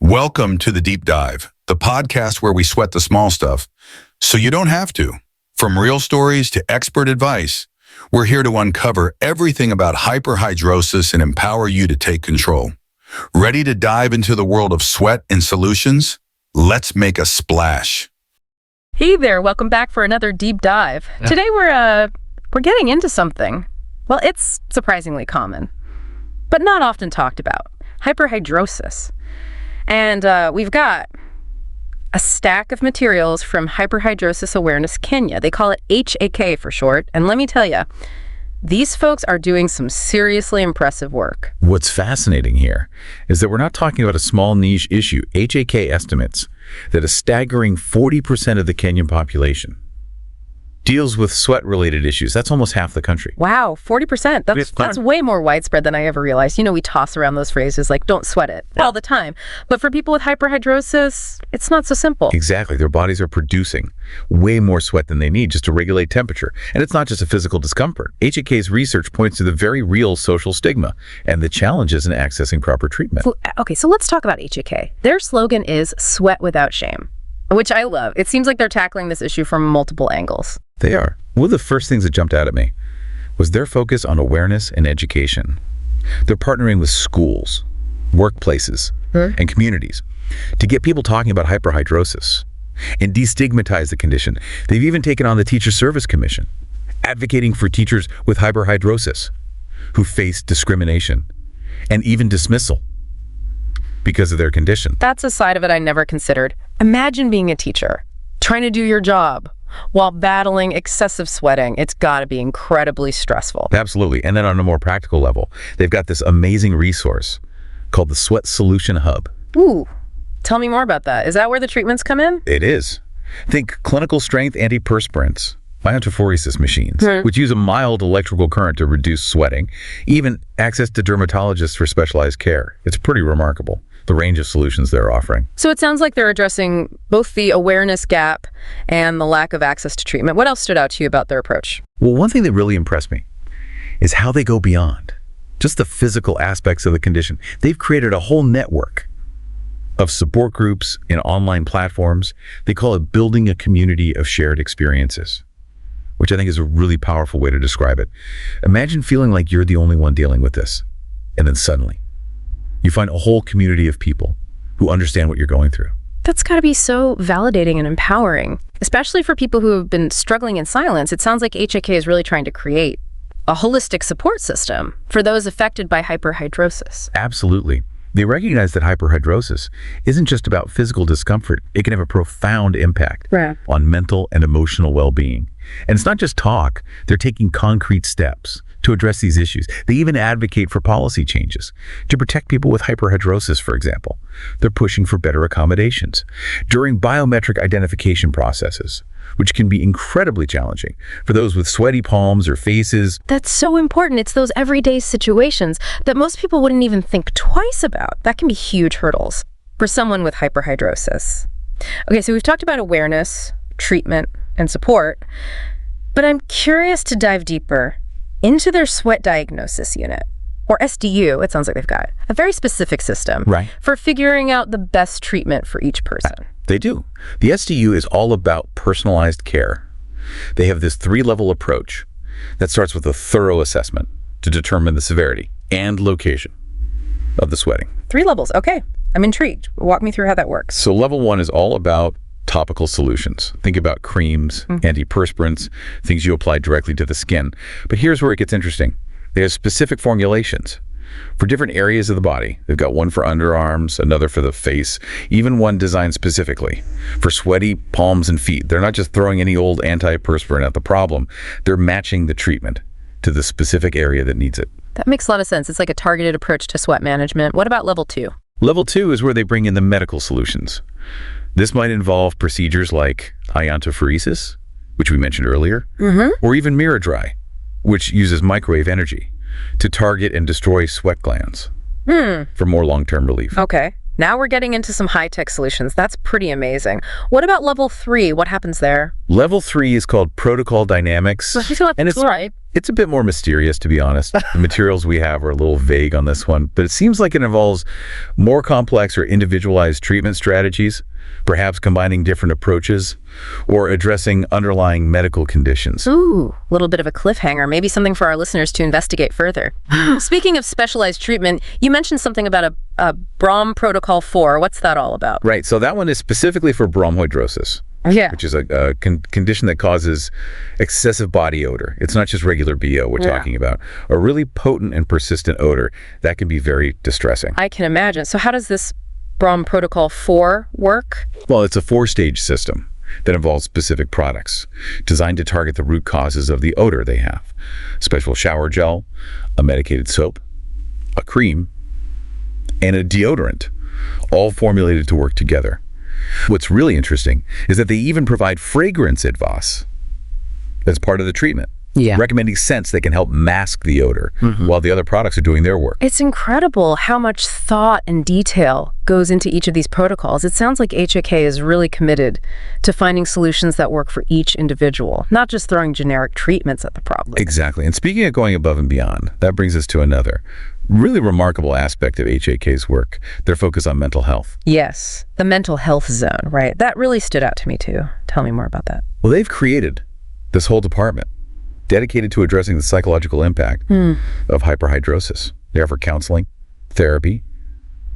Welcome to The Deep Dive, the podcast where we sweat the small stuff so you don't have to. From real stories to expert advice, we're here to uncover everything about hyperhidrosis and empower you to take control. Ready to dive into the world of sweat and solutions? Let's make a splash. Hey there, welcome back for another deep dive. Today we're getting into something. Well, it's surprisingly common, but not often talked about. Hyperhidrosis. And we've got a stack of materials from Hyperhidrosis Awareness Kenya. They call it HAK for short. And let me tell you, these folks are doing some seriously impressive work. What's fascinating here is that we're not talking about a small niche issue. HAK estimates that a staggering 40% of the Kenyan population deals with sweat-related issues. That's almost half the country. Wow, 40%. That's way more widespread than I ever realized. You know, we toss around those phrases like, don't sweat it, all the time. But for people with hyperhidrosis, it's not so simple. Exactly. Their bodies are producing way more sweat than they need just to regulate temperature. And it's not just a physical discomfort. HAK's research points to the very real social stigma and the challenges in accessing proper treatment. Okay, so let's talk about HAK. Their slogan is sweat without shame, which I love. It seems like they're tackling this issue from multiple angles. They are. One of the first things that jumped out at me was their focus on awareness and education. They're partnering with schools, workplaces, and communities to get people talking about hyperhidrosis and destigmatize the condition. They've even taken on the Teacher Service Commission, advocating for teachers with hyperhidrosis who face discrimination and even dismissal because of their condition. That's a side of it I never considered. Imagine being a teacher, trying to do your job while battling excessive sweating. It's got to be incredibly stressful. Absolutely. And then on a more practical level, they've got this amazing resource called the Sweat Solution Hub. Ooh, tell me more about that. Is that where the treatments come in? It is. Think clinical strength antiperspirants, iontophoresis machines, which use a mild electrical current to reduce sweating, even access to dermatologists for specialized care. It's pretty remarkable, the range of solutions they're offering. So it sounds like they're addressing both the awareness gap and the lack of access to treatment. What else stood out to you about their approach? Well, one thing that really impressed me is how they go beyond just the physical aspects of the condition. They've created a whole network of support groups and online platforms. They call it building a community of shared experiences, which I think is a really powerful way to describe it. Imagine feeling like you're the only one dealing with this, and then suddenly you find a whole community of people who understand what you're going through. That's got to be so validating and empowering, especially for people who have been struggling in silence. It sounds like HAK is really trying to create a holistic support system for those affected by hyperhidrosis. Absolutely. They recognize that hyperhidrosis isn't just about physical discomfort. It can have a profound impact on mental and emotional well-being. And it's not just talk. They're taking concrete steps to address these issues. They even advocate for policy changes to protect people with hyperhidrosis, for example. They're pushing for better accommodations during biometric identification processes, which can be incredibly challenging for those with sweaty palms or faces. That's so important. It's those everyday situations that most people wouldn't even think twice about. That can be huge hurdles for someone with hyperhidrosis. Okay, so we've talked about awareness, treatment, and support, but I'm curious to dive deeper into their sweat diagnosis unit, or SDU. It sounds like they've got a very specific system for figuring out the best treatment for each person. They do. The SDU is all about personalized care. They have this 3-level approach that starts with a thorough assessment to determine the severity and location of the sweating. 3 levels. Okay. I'm intrigued. Walk me through how that works. So level 1 is all about topical solutions. Think about creams, antiperspirants, things you apply directly to the skin. But here's where it gets interesting. They have specific formulations for different areas of the body. They've got one for underarms, another for the face, even one designed specifically for sweaty palms and feet. They're not just throwing any old antiperspirant at the problem. They're matching the treatment to the specific area that needs it. That makes a lot of sense. It's like a targeted approach to sweat management. What about level 2? Level 2 is where they bring in the medical solutions. This might involve procedures like iontophoresis, which we mentioned earlier, or even mirror dry, which uses microwave energy to target and destroy sweat glands for more long-term relief. Okay. Now we're getting into some high-tech solutions. That's pretty amazing. What about level 3? What happens there? Level 3 is called protocol dynamics. And it's It's a bit more mysterious, to be honest. The materials we have are a little vague on this one, but it seems like it involves more complex or individualized treatment strategies, perhaps combining different approaches or addressing underlying medical conditions. Ooh, a little bit of a cliffhanger, maybe something for our listeners to investigate further. Speaking of specialized treatment, you mentioned something about a BROM Protocol 4. What's that all about? Right, so that one is specifically for bromhidrosis. Yeah. Which is a condition that causes excessive body odor. It's not just regular BO we're talking about. A really potent and persistent odor that can be very distressing. I can imagine. So how does this BROM Protocol 4 work? Well, it's a 4-stage system that involves specific products designed to target the root causes of the odor they have. Special shower gel, a medicated soap, a cream, and a deodorant, all formulated to work together. What's really interesting is that they even provide fragrance advice as part of the treatment, recommending scents that can help mask the odor while the other products are doing their work. It's incredible how much thought and detail goes into each of these protocols. It sounds like HYK is really committed to finding solutions that work for each individual, not just throwing generic treatments at the problem. Exactly. And speaking of going above and beyond, that brings us to another really remarkable aspect of HYK's work, their focus on mental health. Yes, the mental health zone, right? That really stood out to me too. Tell me more about that. Well, they've created this whole department dedicated to addressing the psychological impact of hyperhidrosis. They offer counseling, therapy,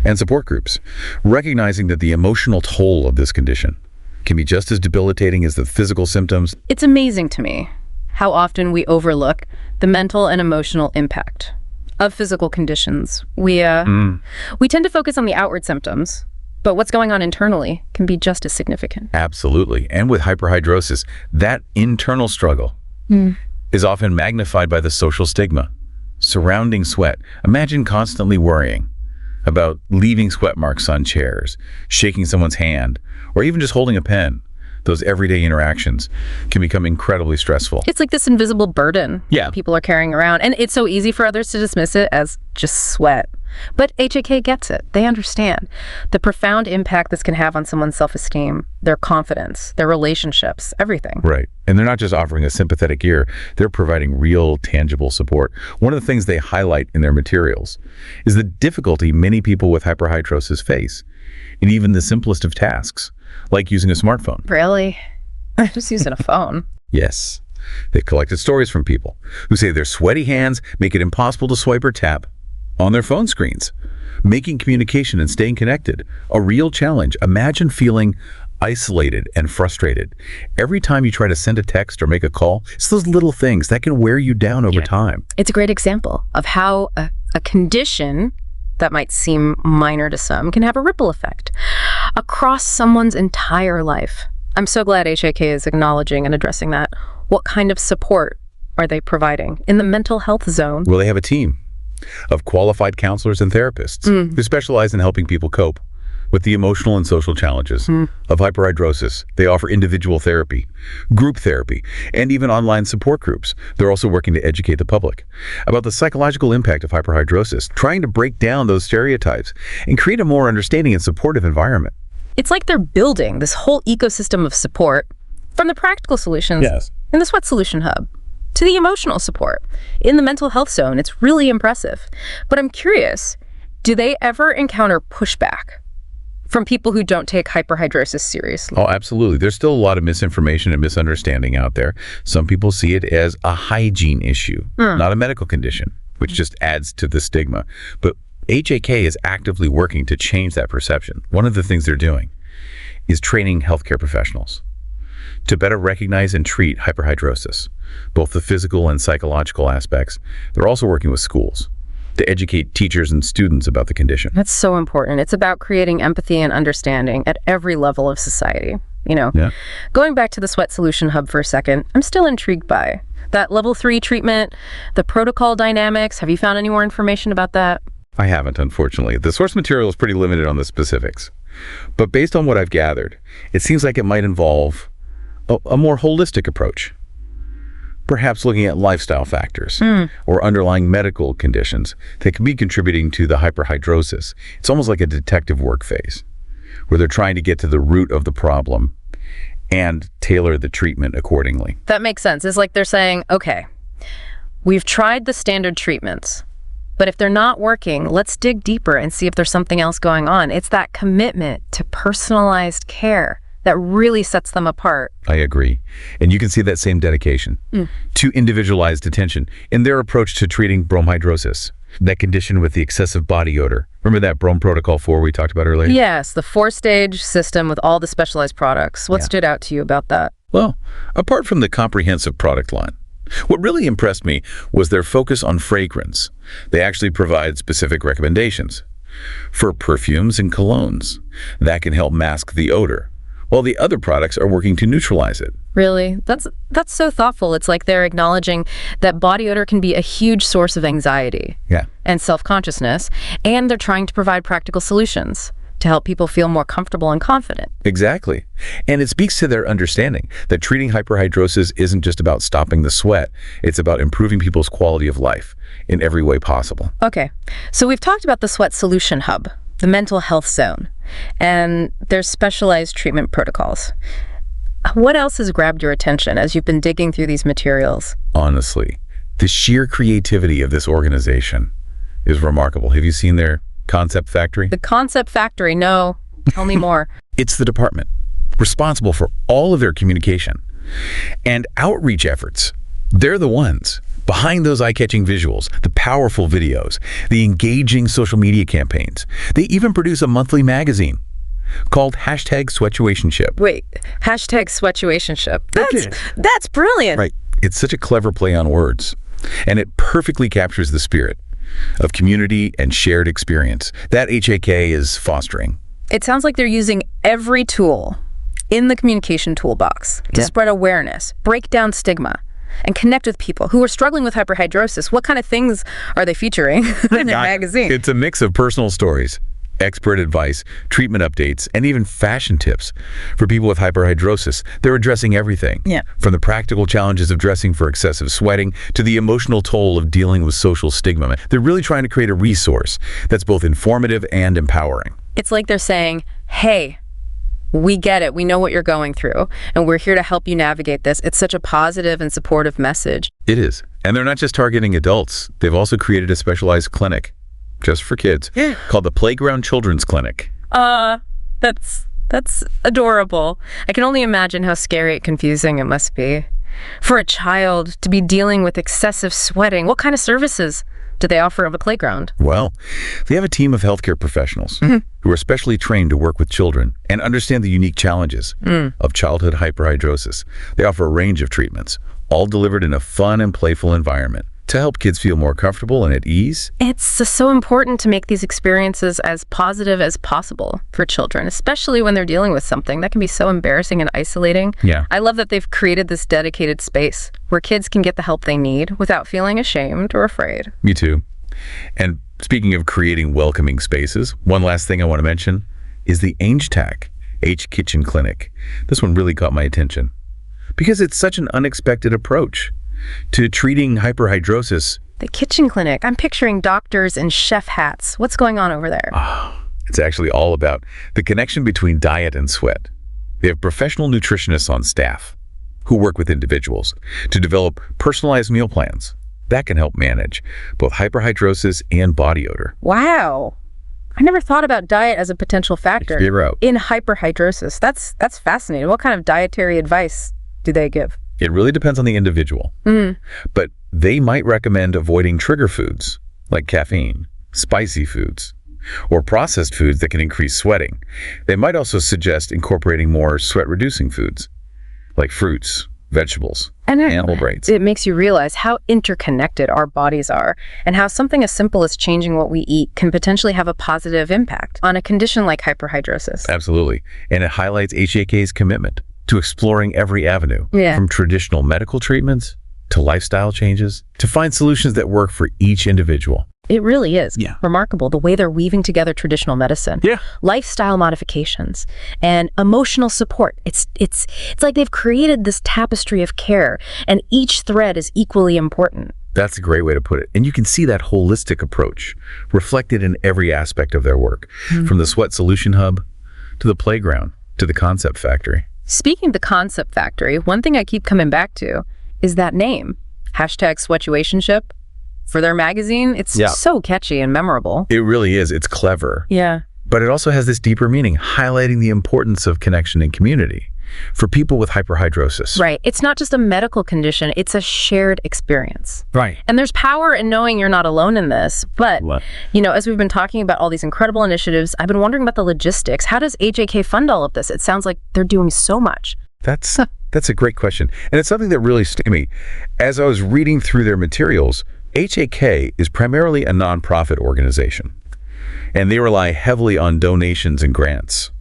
and support groups, recognizing that the emotional toll of this condition can be just as debilitating as the physical symptoms. It's amazing to me how often we overlook the mental and emotional impact of physical conditions. We tend to focus on the outward symptoms, but what's going on internally can be just as significant. Absolutely. And with hyperhidrosis, that internal struggle is often magnified by the social stigma surrounding sweat. Imagine constantly worrying about leaving sweat marks on chairs, shaking someone's hand, or even just holding a pen. Those everyday interactions can become incredibly stressful. It's like this invisible burden people are carrying around, and it's so easy for others to dismiss it as just sweat. But HYK gets it. They understand the profound impact this can have on someone's self-esteem, their confidence, their relationships, everything. Right. And they're not just offering a sympathetic ear, they're providing real, tangible support. One of the things they highlight in their materials is the difficulty many people with hyperhidrosis face in even the simplest of tasks, like using a smartphone. Really? I'm just using a phone. Yes. They've collected stories from people who say their sweaty hands make it impossible to swipe or tap on their phone screens, making communication and staying connected a real challenge. Imagine feeling isolated and frustrated. Every time you try to send a text or make a call, it's those little things that can wear you down over time. It's a great example of how a condition that might seem minor to some can have a ripple effect across someone's entire life. I'm so glad HYK is acknowledging and addressing that. What kind of support are they providing in the mental health zone? Well, they have a team of qualified counselors and therapists who specialize in helping people cope with the emotional and social challenges of hyperhidrosis. They offer individual therapy, group therapy, and even online support groups. They're also working to educate the public about the psychological impact of hyperhidrosis, trying to break down those stereotypes and create a more understanding and supportive environment. It's like they're building this whole ecosystem of support, from the practical solutions in the Sweat Solution Hub to the emotional support in the mental health zone. It's really impressive. But I'm curious, do they ever encounter pushback from people who don't take hyperhidrosis seriously? Oh, absolutely. There's still a lot of misinformation and misunderstanding out there. Some people see it as a hygiene issue, not a medical condition, which just adds to the stigma. But HYK is actively working to change that perception. One of the things they're doing is training healthcare professionals to better recognize and treat hyperhidrosis, both the physical and psychological aspects. They're also working with schools to educate teachers and students about the condition. That's so important. It's about creating empathy and understanding at every level of society. Going back to the Sweat Solution Hub for a second, I'm still intrigued by that level 3 treatment, the protocol dynamics. Have you found any more information about that? I haven't, unfortunately. The source material is pretty limited on the specifics. But based on what I've gathered, it seems like it might involve a more holistic approach. Perhaps looking at lifestyle factors or underlying medical conditions that can be contributing to the hyperhidrosis. It's almost like a detective work phase where they're trying to get to the root of the problem and tailor the treatment accordingly. That makes sense. It's like they're saying, okay, We've tried the standard treatments, but if they're not working, let's dig deeper and see if there's something else going on. It's that commitment to personalized care that really sets them apart. I agree. And you can see that same dedication to individualized attention in their approach to treating bromhidrosis, that condition with the excessive body odor. Remember that Brome Protocol 4 we talked about earlier? Yes, the 4-stage system with all the specialized products. What stood out to you about that? Well, apart from the comprehensive product line, what really impressed me was their focus on fragrance. They actually provide specific recommendations for perfumes and colognes that can help mask the odor, while the other products are working to neutralize it. Really? That's so thoughtful. It's like they're acknowledging that body odor can be a huge source of anxiety and self-consciousness, and they're trying to provide practical solutions to help people feel more comfortable and confident. Exactly. And it speaks to their understanding that treating hyperhidrosis isn't just about stopping the sweat, it's about improving people's quality of life in every way possible. Okay, so we've talked about the Sweat Solution Hub, the mental health zone, and there's specialized treatment protocols. What else has grabbed your attention as you've been digging through these materials? Honestly, the sheer creativity of this organization is remarkable. Have you seen their concept factory? The concept factory, no. Tell me more. It's the department responsible for all of their communication and outreach efforts. They're the ones behind those eye-catching visuals, the powerful videos, the engaging social media campaigns. They even produce a monthly magazine called #Sweatuationship. Wait, #Sweatuationship. That's brilliant. Right. It's such a clever play on words, and it perfectly captures the spirit of community and shared experience that HAK is fostering. It sounds like they're using every tool in the communication toolbox to spread awareness, break down stigma, and connect with people who are struggling with hyperhidrosis. What kind of things are they featuring in their magazine? It's a mix of personal stories, expert advice, treatment updates, and even fashion tips for people with hyperhidrosis. They're addressing everything, from the practical challenges of dressing for excessive sweating to the emotional toll of dealing with social stigma. They're really trying to create a resource that's both informative and empowering. It's like they're saying, hey, we get it. We know what you're going through, and we're here to help you navigate this. It's such a positive and supportive message. It is. And they're not just targeting adults. They've also created a specialized clinic just for kids called the Playground Children's Clinic. That's adorable. I can only imagine how scary and confusing it must be for a child to be dealing with excessive sweating. What kind of services do they offer at the playground? Well, they have a team of healthcare professionals who are specially trained to work with children and understand the unique challenges of childhood hyperhidrosis. They offer a range of treatments, all delivered in a fun and playful environment to help kids feel more comfortable and at ease. It's so important to make these experiences as positive as possible for children, especially when they're dealing with something that can be so embarrassing and isolating. I love that they've created this dedicated space where kids can get the help they need without feeling ashamed or afraid. Me too. And speaking of creating welcoming spaces, one last thing I want to mention is the HTAC, H Kitchen Clinic. This one really caught my attention because it's such an unexpected approach to treating hyperhidrosis. The kitchen clinic. I'm picturing doctors in chef hats. What's going on over there? It's actually all about the connection between diet and sweat. They have professional nutritionists on staff who work with individuals to develop personalized meal plans that can help manage both hyperhidrosis and body odor. Wow. I never thought about diet as a potential factor in hyperhidrosis. That's fascinating. What kind of dietary advice do they give? It really depends on the individual, but they might recommend avoiding trigger foods like caffeine, spicy foods, or processed foods that can increase sweating. They might also suggest incorporating more sweat-reducing foods like fruits, vegetables, and animal brains. It makes you realize how interconnected our bodies are and how something as simple as changing what we eat can potentially have a positive impact on a condition like hyperhidrosis. Absolutely. And it highlights HAK's commitment to exploring every avenue, from traditional medical treatments to lifestyle changes, to find solutions that work for each individual. It really is remarkable the way they're weaving together traditional medicine, lifestyle modifications, and emotional support. It's like they've created this tapestry of care, and each thread is equally important. That's a great way to put it. And you can see that holistic approach reflected in every aspect of their work, from the Sweat Solution Hub to the playground to the concept factory. Speaking of the concept factory, one thing I keep coming back to is that name, #sweatuationship for their magazine. It's so catchy and memorable. It really is. It's clever. Yeah. But it also has this deeper meaning, highlighting the importance of connection and community for people with hyperhidrosis. Right. It's not just a medical condition, it's a shared experience. Right. And there's power in knowing you're not alone in this. But, as we've been talking about all these incredible initiatives, I've been wondering about the logistics. How does HAK fund all of this? It sounds like they're doing so much. That's a great question. And it's something that really struck me. As I was reading through their materials, HAK is primarily a nonprofit organization, and they rely heavily on donations and grants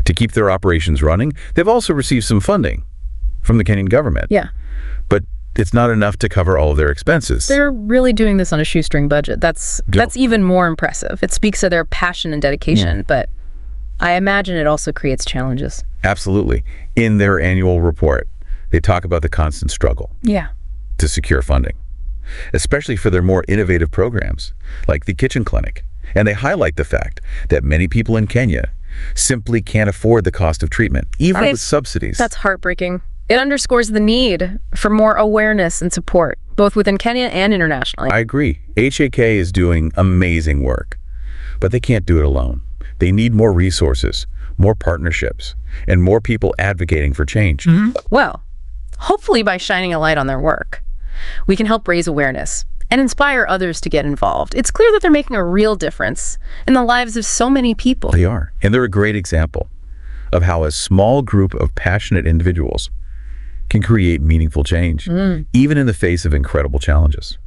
to keep their operations running. They've also received some funding from the Kenyan government. Yeah. But it's not enough to cover all of their expenses. They're really doing this on a shoestring budget. That's even more impressive. It speaks of their passion and dedication, but I imagine it also creates challenges. Absolutely. In their annual report, they talk about the constant struggle to secure funding, especially for their more innovative programs, like the Kitchen Clinic. And they highlight the fact that many people in Kenya simply can't afford the cost of treatment, even with subsidies. That's heartbreaking. It underscores the need for more awareness and support, both within Kenya and internationally. I agree. HAK is doing amazing work, but they can't do it alone. They need more resources, more partnerships, and more people advocating for change. Well, hopefully by shining a light on their work, we can help raise awareness and inspire others to get involved. It's clear that they're making a real difference in the lives of so many people. They are. And they're a great example of how a small group of passionate individuals can create meaningful change, even in the face of incredible challenges.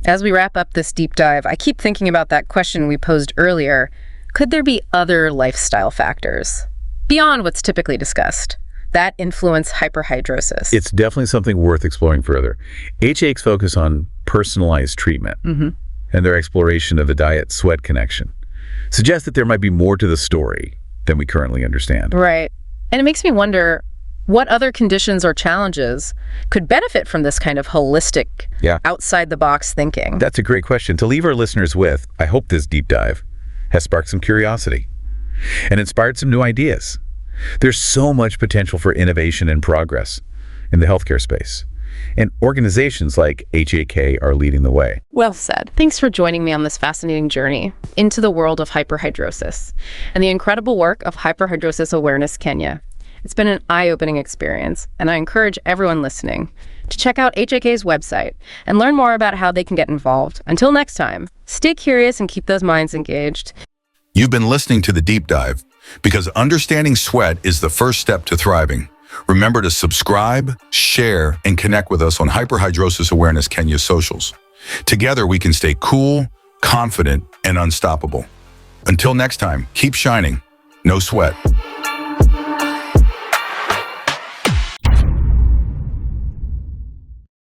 As we wrap up this deep dive, I keep thinking about that question we posed earlier. Could there be other lifestyle factors beyond what's typically discussed that influence hyperhidrosis? It's definitely something worth exploring further. HAK's focus on personalized treatment and their exploration of the diet-sweat connection suggests that there might be more to the story than we currently understand. Right. And it makes me wonder what other conditions or challenges could benefit from this kind of holistic, outside-the-box thinking. That's a great question. To leave our listeners with, I hope this deep dive has sparked some curiosity and inspired some new ideas. There's so much potential for innovation and progress in the healthcare space, and organizations like HAK are leading the way. Well said. Thanks for joining me on this fascinating journey into the world of hyperhidrosis and the incredible work of Hyperhidrosis Awareness Kenya. It's been an eye-opening experience, and I encourage everyone listening to check out HAK's website and learn more about how they can get involved. Until next time, stay curious and keep those minds engaged. You've been listening to The Deep Dive, because understanding sweat is the first step to thriving. Remember to subscribe, share, and connect with us on Hyperhidrosis Awareness Kenya socials. Together, we can stay cool, confident, and unstoppable. Until next time, keep shining. No sweat.